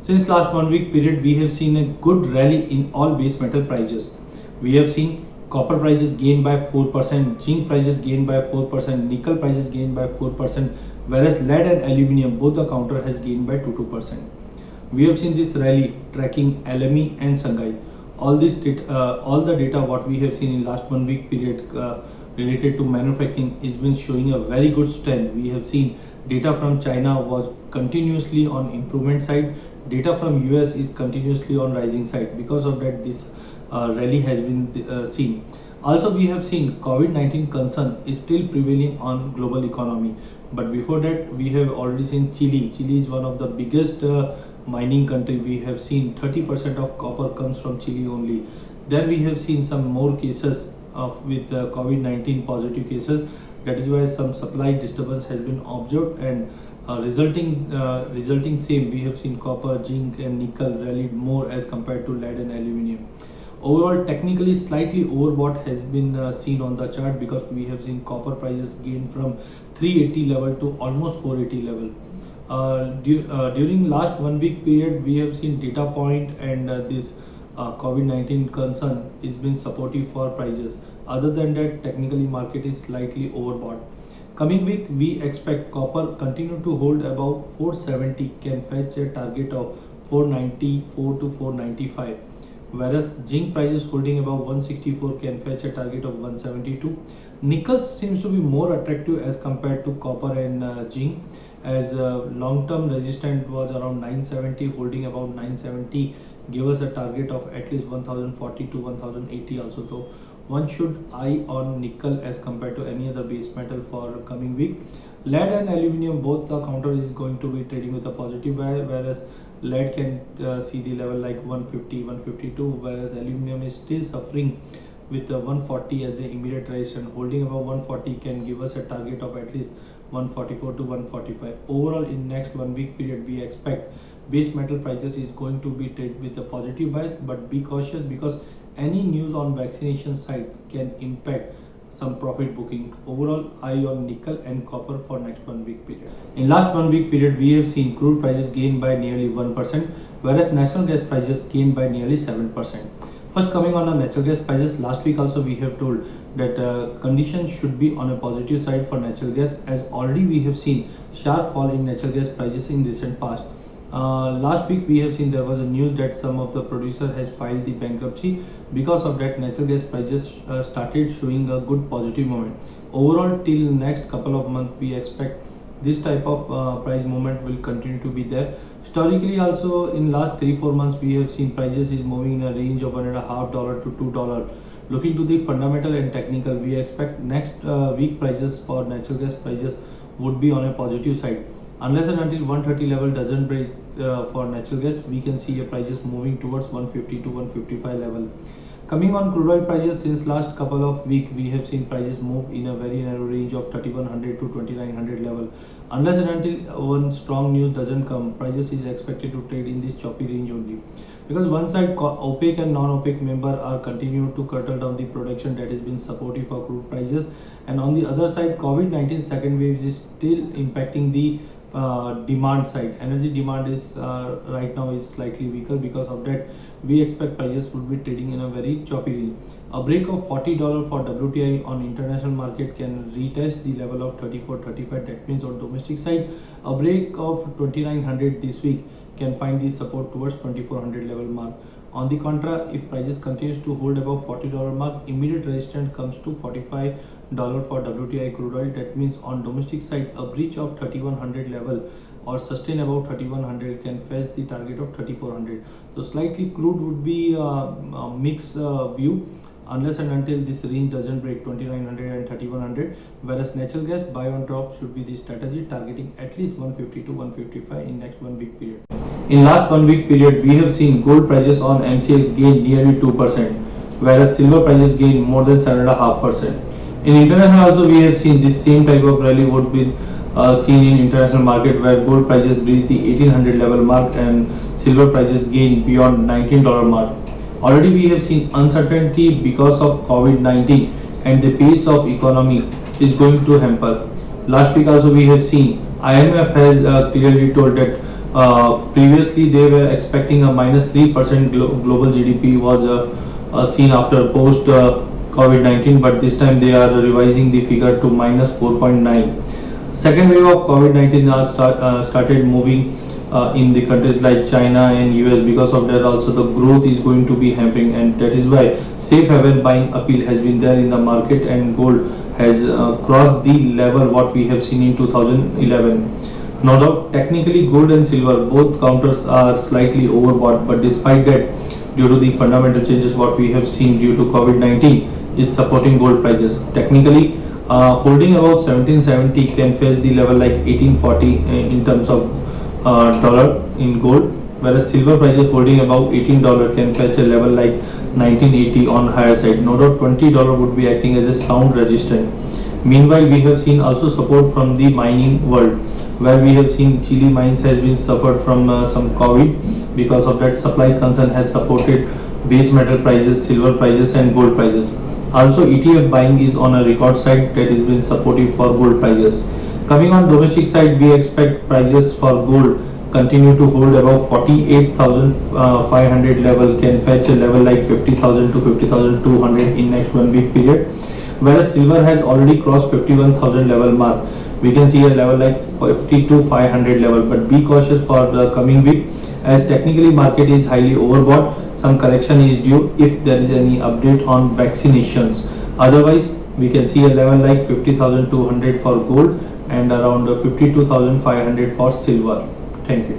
Since last 1 week period, we have seen a good rally in all base metal prices. We have seen copper prices gain by 4%, zinc prices gain by 4%, nickel prices gain by 4%, whereas lead and aluminium both the counter has gained by 2%. We have seen this rally tracking LME and Shanghai. All this data, all the data what we have seen in last 1 week period related to manufacturing is been showing a very good strength. We have seen data from China was continuously on improvement side. Data from US is continuously on rising side. Because of that, this rally has been seen. Also, we have seen COVID-19 concern is still prevailing on global economy. But before that, we have already seen Chile. Chile is one of the biggest mining country. We have seen 30% of copper comes from Chile only. There we have seen some more cases of with COVID-19 positive cases. That is why some supply disturbance has been observed, and resulting same, we have seen copper, zinc and nickel rallied more as compared to lead and aluminium. Overall, technically slightly overbought has been seen on the chart, because we have seen copper prices gain from 380 level to almost 480 level. During last 1 week period, we have seen data point, and this COVID-19 concern is been supportive for prices. Other than that, technically market is slightly overbought. Coming week, we expect copper continue to hold above 470, can fetch a target of 494 to 495. Whereas zinc prices holding above 164 can fetch a target of 172. Nickel seems to be more attractive as compared to copper and zinc, as long-term resistance was around 970, holding about 970 give us a target of at least 1040 to 1080 also. So one should eye on nickel as compared to any other base metal for coming week. Lead and aluminium, both the counter is going to be trading with a positive buy, whereas lead can see the level like 150, 152, whereas aluminium is still suffering with 140 as an immediate resistance. Holding above 140 can give us a target of at least 144 to 145. Overall, in next 1 week period, we expect base metal prices is going to be traded with a positive buy, but be cautious, because any news on vaccination side can impact some profit booking. Overall, eye on nickel and copper for next 1 week period. In last 1 week period, we have seen crude prices gain by nearly 1%, whereas natural gas prices gained by nearly 7%. First, coming on the natural gas prices, last week also we have told that conditions should be on a positive side for natural gas, as already we have seen sharp fall in natural gas prices in recent past. Last week we have seen there was a news that some of the producer has filed the bankruptcy. Because of that, natural gas prices started showing a good positive moment. Overall, till next couple of months, we expect this type of price movement will continue to be there. Historically also, in last 3-4 months, we have seen prices is moving in a range of $1.50 to $2. Looking to the fundamental and technical, we expect next week prices for natural gas prices would be on a positive side. Unless and until 130 level doesn't break for natural gas, we can see a prices moving towards 150 to 155 level. Coming on crude oil prices, since last couple of weeks, we have seen prices move in a very narrow range of 3100 to 2900 level. Unless and until one strong news doesn't come, prices is expected to trade in this choppy range only. Because one side, OPEC and non-OPEC member are continuing to curtail down the production, that has been supportive for crude prices. And on the other side, COVID-19 second wave is still impacting the demand side. Energy demand is right now is slightly weaker. Because of that, we expect prices would be trading in a very choppy range. A break of $40 for WTI on international market can retest the level of 34-35. That means on domestic side, a break of 2900 this week can find the support towards 2400 level mark. On the contra, if prices continues to hold above $40 mark, immediate resistance comes to $45 for WTI crude oil. That means on domestic side, a breach of 3100 level or sustain about 3100 can fetch the target of 3400. So slightly crude would be a mixed view, unless and until this range doesn't break 2900 and 3100. Whereas natural gas buy on drop should be the strategy, targeting at least 150 to 155 in next 1 week period. In last 1 week period, we have seen gold prices on MCX gain nearly 2%, whereas silver prices gain more than 7.5%. In international also, we have seen this same type of rally would be seen in international market, where gold prices breach the 1800 level mark and silver prices gain beyond $19 mark. Already we have seen uncertainty because of COVID-19, and the pace of economy is going to hamper. Last week also we have seen IMF has clearly told that Previously, they were expecting a -3% global GDP was seen after post COVID-19, but this time they are revising the figure to -4.9. Second wave of COVID-19 has started moving in the countries like China and US. Because of that, also the growth is going to be hampering, and that is why safe haven buying appeal has been there in the market, and gold has crossed the level what we have seen in 2011. No doubt, technically gold and silver both counters are slightly overbought, but despite that, due to the fundamental changes what we have seen due to COVID-19 is supporting gold prices. Technically, holding about 1770 can face the level like 1840 in terms of dollar in gold, whereas silver prices holding above $18 can fetch a level like 1980 on higher side. No doubt, $20 would be acting as a sound resistance. Meanwhile, we have seen also support from the mining world, where we have seen Chile mines has been suffered from some COVID. Because of that, supply concern has supported base metal prices, silver prices and gold prices. Also, ETF buying is on a record side, that has been supportive for gold prices. Coming on domestic side, we expect prices for gold continue to hold above 48,500 level, can fetch a level like 50,000 to 50,200 in next 1 week period, whereas silver has already crossed 51,000 level mark. We can see a level like 52,500 level, but be cautious for the coming week, as technically market is highly overbought. Some correction is due if there is any update on vaccinations. Otherwise, we can see a level like 50,200 for gold and around 52,500 for silver. Thank you.